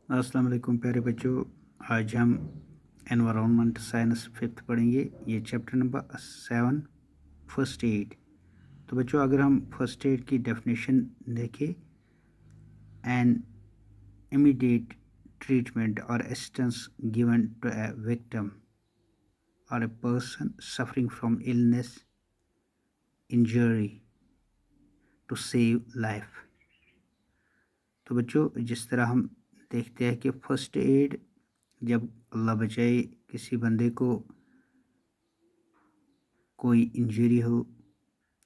अस्सलाम वालेकुम प्यारे बच्चों। आज हम एनवायरनमेंट साइंस फिफ्थ पढ़ेंगे। ये चैप्टर नंबर 7 फर्स्ट एड। तो बच्चों अगर हम फर्स्ट एड की डेफिनेशन देखें, एन इमीडिएट ट्रीटमेंट और assistance given to a victim और a person suffering from illness injury to save life. तो बच्चों जिस तरह हम देखते हैं कि फर्स्ट एड, जब अल्लाह बचाए किसी बंदे को कोई इंजरी हो,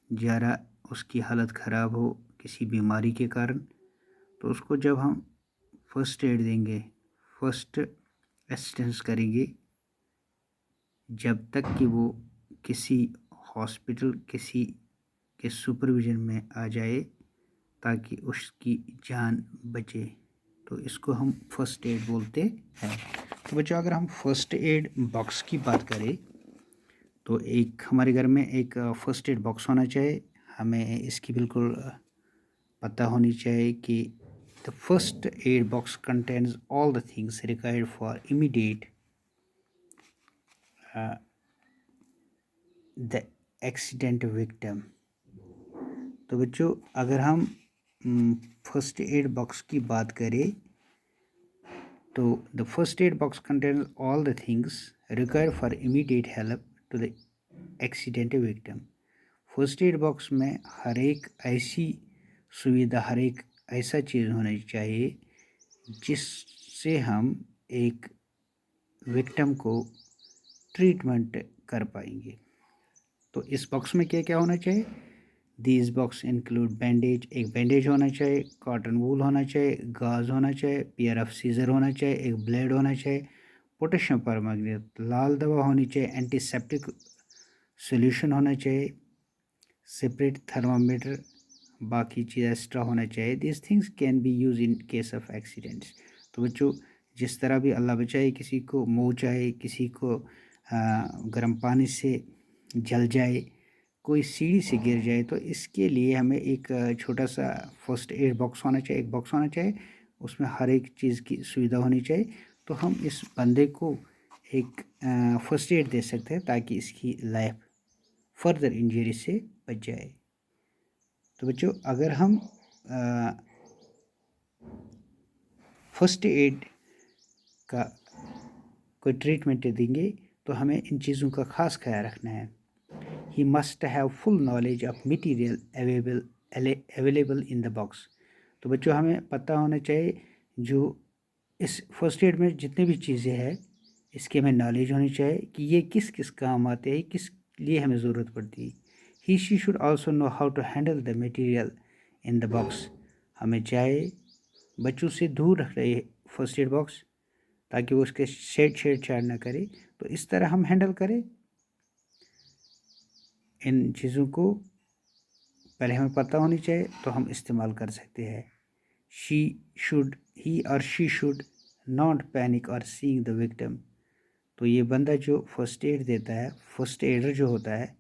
ज़रा उसकी हालत ख़राब हो किसी बीमारी के कारण, तो उसको जब हम फर्स्ट एड देंगे, फर्स्ट असिस्टेंस करेंगे, जब तक कि वो किसी हॉस्पिटल किसी के सुपरविज़न में आ जाए ताकि उसकी जान बचे, तो इसको हम फर्स्ट एड बोलते हैं। तो बच्चों अगर हम फर्स्ट एड बॉक्स की बात करें तो एक हमारे घर में एक फर्स्ट एड बॉक्स होना चाहिए। हमें इसकी बिल्कुल पता होनी चाहिए कि the first aid box contains all the things required for immediate the accident victim. तो बच्चों अगर हम फर्स्ट एड बॉक्स की बात करें तो the first aid box contains all the things required for immediate help to the accident victim. First aid box में हर एक ऐसी सुविधा, हर एक ऐसा चीज़ होनी चाहिए जिससे हम एक विक्टिम को ट्रीटमेंट कर पाएंगे। तो इस बॉक्स में क्या क्या होना चाहिए? दीज बॉक्स इंक्लूड बैंडेज, एक बैंडेज होना चाहिए, कॉटन वूल होना चाहिए, गाज होना चाहिए, पेयर ऑफ सीजर होना चाहिए, एक ब्लेड होना चाहिए, पोटेशियम परमैंगनेट, लाल दवा होनी चाहिए, एंटीसेप्टिक सॉल्यूशन होना चाहिए, सेपरेट थर्मामीटर, बाकी चीज़ एक्स्ट्रा होना चाहिए। This things can be use in case of accidents. तो बच्चों जिस तरह भी अल्लाह बचाए किसी को मोच आए, किसी को गर्म पानी से जल जाए, कोई सीढ़ी से गिर जाए, तो इसके लिए हमें एक छोटा सा फर्स्ट एड बॉक्स होना चाहिए, एक बॉक्स होना चाहिए, उसमें हर एक चीज़ की सुविधा होनी चाहिए। तो हम इस बंदे को एक फर्स्ट एड दे सकते हैं ताकि इसकी लाइफ फर्दर इंजरी से बच जाए। तो बच्चों अगर हम फर्स्ट एड का कोई ट्रीटमेंट देंगे तो हमें इन चीज़ों का ख़ास ख्याल रखना है। He must have full knowledge of material available in the box. तो बच्चों हमें पता होना चाहिए जो इस फर्स्ट एड में जितनी भी चीज़ें हैं इसकी हमें नॉलेज होनी चाहिए कि ये किस किस काम आते हैं, किस लिए हमें ज़रूरत पड़ती है। He she should also know how to handle the material in the box. हमें चाहे बच्चों से दूर रख रहे फर्स्ट एड बॉक्स ताकि वो उसके छेड़छाड़ ना करे। तो इस तरह हम हैंडल करें इन चीज़ों को, पहले हमें पता होनी चाहिए तो हम इस्तेमाल कर सकते हैं। ही और शी शुड नॉट पैनिक और सीइंग द विक्टिम। तो ये बंदा जो फर्स्ट एड देता है, फर्स्ट एडर जो होता है,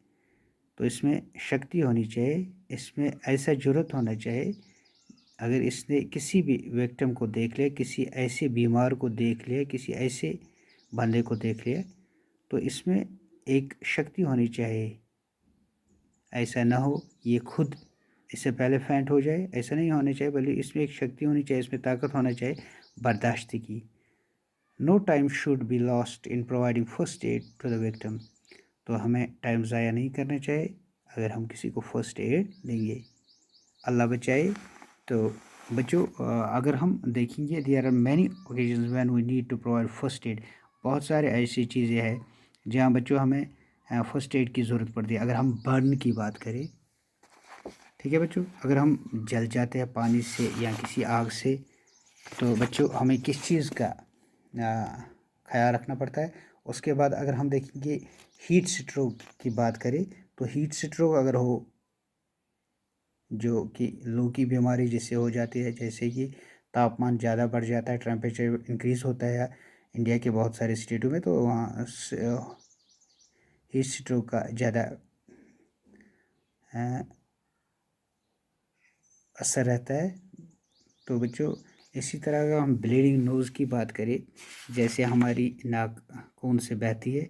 तो इसमें शक्ति होनी चाहिए, इसमें ऐसा जुर्रत होना चाहिए, अगर इसने किसी भी विक्टिम को देख लिया, किसी ऐसे बीमार को देख लिया, किसी ऐसे बंदे को देख लिया, तो इसमें एक शक्ति होनी चाहिए। ऐसा ना हो ये खुद इससे पहले फेंट हो जाए, ऐसा नहीं होना चाहिए, बल्कि इसमें एक शक्ति होनी चाहिए, इसमें ताकत होना चाहिए बर्दाश्त की। No time should be lost in providing first aid to the victim. तो हमें टाइम ज़ाया नहीं करना चाहिए अगर हम किसी को फर्स्ट एड देंगे, अल्लाह बचाए। तो बच्चों अगर हम देखेंगे there are many occasions when we need to provide first aid. बहुत सारे ऐसी चीज़ें हैं जहाँ बच्चों हमें फर्स्ट एड की ज़रूरत पड़ती है। अगर हम बर्न की बात करें, ठीक है बच्चों, अगर हम जल जाते हैं पानी से या किसी आग से, तो बच्चों हमें किस चीज़ का ख्याल रखना पड़ता है। उसके बाद अगर हम देखेंगे हीट स्ट्रोक की बात करें, तो हीट स्ट्रोक अगर हो, जो कि लू की बीमारी जिससे हो जाती है, जैसे कि तापमान ज़्यादा बढ़ जाता है, टेम्परेचर इंक्रीज़ होता है इंडिया के बहुत सारे स्टेटों में, तो वहाँ हीट स्ट्रोक का ज़्यादा असर रहता है। तो बच्चों इसी तरह अगर हम ब्लीडिंग नोज़ की बात करें, जैसे हमारी नाक खून से बहती है,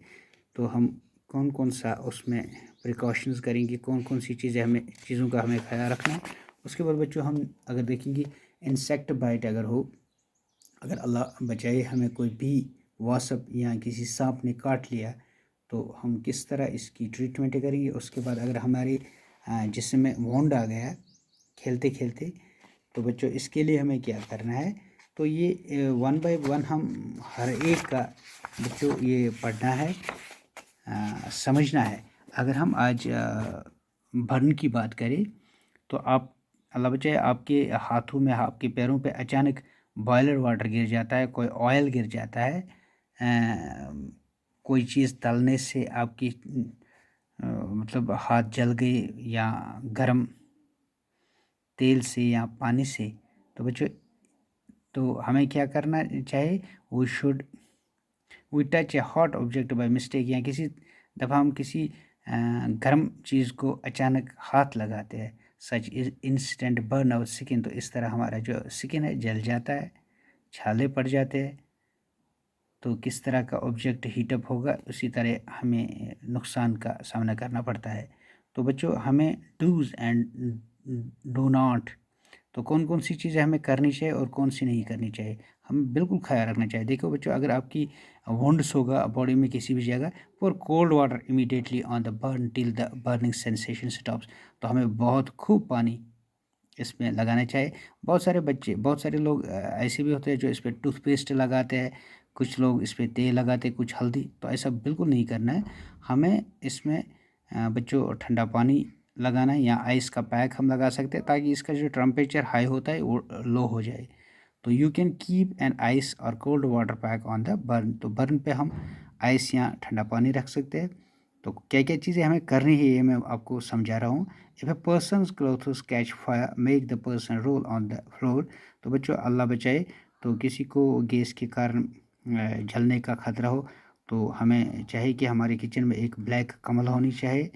तो हम कौन कौन सा उसमें प्रिकॉशंस करेंगे, कौन कौन सी चीज़ों का हमें ख्याल रखना है। उसके बाद बच्चों हम अगर देखेंगे इंसेक्ट बाइट अगर हो, अगर अल्लाह बचाए हमें कोई भी वासप या किसी सांप ने काट लिया, तो हम किस तरह इसकी ट्रीटमेंट करेंगे। उसके बाद अगर हमारे जिस्म में वोंड आ गया खेलते खेलते, तो बच्चों इसके लिए हमें क्या करना है। तो ये 1 बाय 1 हम हर एक का बच्चों ये पढ़ना है, समझना है। अगर हम आज बर्न की बात करें, तो आप अल्लाह बचाए आपके हाथों में, आपके पैरों पे अचानक बॉयलर वाटर गिर जाता है, कोई ऑयल गिर जाता है, कोई चीज़ तलने से आपकी मतलब हाथ जल गए, या गर्म तेल से या पानी से, तो बच्चों तो हमें क्या करना चाहिए। We touch a hot object by mistake, या किसी दफ़ा हम किसी गर्म चीज़ को अचानक हाथ लगाते हैं, सच इंस्टेंट बर्न आउट स्किन, तो इस तरह हमारा जो स्किन है जल जाता है, छाले पड़ जाते हैं। तो किस तरह का ऑब्जेक्ट हीटअप होगा, उसी तरह हमें नुकसान का सामना करना पड़ता है। तो बच्चों हमें डूज़ एंड डू नॉट, तो कौन कौन सी चीज़ें हमें करनी चाहिए और कौन सी नहीं करनी चाहिए, हम बिल्कुल ख्याल रखना चाहिए। देखो बच्चों, अगर आपकी वुंड्स होगा बॉडी में किसी भी जगह, pour cold water immediately on the burn till the burning sensation stops, तो हमें बहुत खूब पानी इसमें लगाना चाहिए। बहुत सारे लोग ऐसे भी होते हैं जो इस पर टूथपेस्ट लगाते हैं, कुछ लोग इस पर तेल लगाते हैं, कुछ हल्दी, तो ऐसा बिल्कुल नहीं करना है। हमें इसमें बच्चों ठंडा पानी लगाना है, या आइस का पैक हम लगा सकते हैं, ताकि इसका जो टेम्परेचर हाई होता है वो लो हो जाए। तो you can keep an ice और cold water pack on the burn, तो बर्न पे हम आइस या ठंडा पानी रख सकते हैं। तो क्या क्या चीज़ें हमें करनी है ये मैं आपको समझा रहा हूँ। If A persons clothes catch fire make the person roll on the floor, तो बच्चों अल्लाह बचाए, तो किसी को गैस के कारण जलने का खतरा हो, तो हमें चाहिए कि हमारे किचन में एक ब्लैक कमल होनी चाहिए।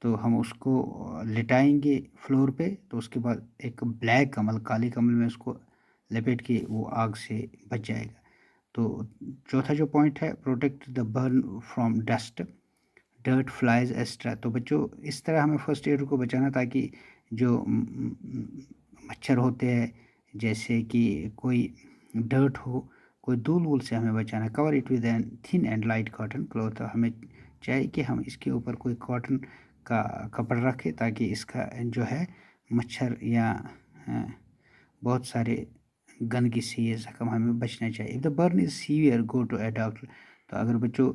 तो हम उसको लिटाएंगे फ्लोर पे, तो उसके बाद एक ब्लैक कमल, काली कमल में उसको लपेट के वो आग से बच जाएगा। तो चौथा जो पॉइंट है, protect the burn from dust dirt flies extra, तो बच्चों इस तरह हमें फर्स्ट एड को बचाना, ताकि जो मच्छर होते हैं, जैसे कि कोई डर्ट हो, कोई धूल वूल से हमें बचाना। Cover it with an thin and light cotton cloth, हमें चाहिए कि हम इसके ऊपर कोई कॉटन का कपड़ा रखें, ताकि इसका जो है मच्छर या बहुत सारे गंदगी से ये ज़ख्म हमें बचना चाहिए। If the burn is severe go to a doctor, तो अगर बच्चों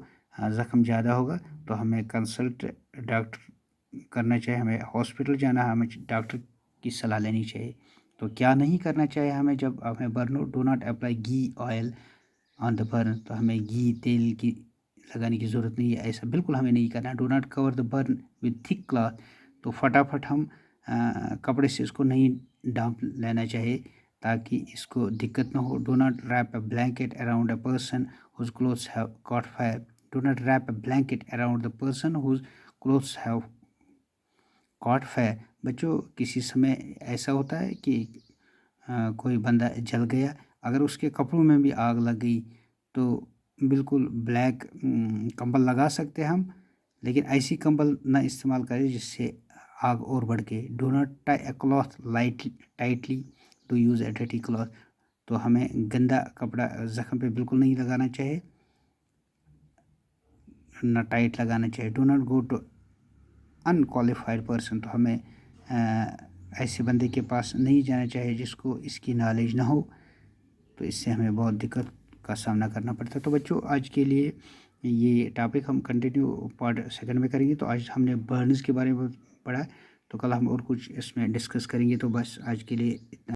ज़ख्म ज़्यादा होगा तो हमें कंसल्ट डॉक्टर करना चाहिए, हमें हॉस्पिटल जाना है, हमें डॉक्टर की सलाह लेनी चाहिए। तो क्या नहीं करना चाहिए हमें जब हमें बर्न हो, do not apply ghee oil on the burn, तो हमें घी तेल की लगाने की ज़रूरत नहीं है, ऐसा बिल्कुल हमें नहीं करना। Do not cover the burn with thick cloth, तो फटाफट हम कपड़े से इसको नहीं ढाँप लेना चाहिए, ताकि इसको दिक्कत ना हो। Do not wrap a blanket around a person whose clothes have caught fire, do not wrap a blanket around the person whose clothes have caught fire. बच्चों किसी समय ऐसा होता है कि कोई बंदा जल गया, अगर उसके कपड़ों में भी आग लग गई, तो बिल्कुल ब्लैक कंबल लगा सकते हैं हम, लेकिन ऐसी कंबल ना इस्तेमाल करें जिससे आग और बढ़ के। Do not tie a cloth tightly, to use a dirty cloth, तो हमें गंदा कपड़ा ज़ख्म पे बिल्कुल नहीं लगाना चाहिए, ना टाइट लगाना चाहिए। Do not go to unqualified person, तो हमें ऐसे बंदे के पास नहीं जाना चाहिए जिसको इसकी नॉलेज ना हो, तो इससे हमें बहुत दिक्कत का सामना करना पड़ता है। तो बच्चों आज के लिए ये टॉपिक हम कंटिन्यू पार्ट सेकंड में करेंगे। तो आज हमने बर्न्स के बारे में पढ़ा, तो कल हम और कुछ इसमें डिस्कस करेंगे। तो बस आज के लिए इतना।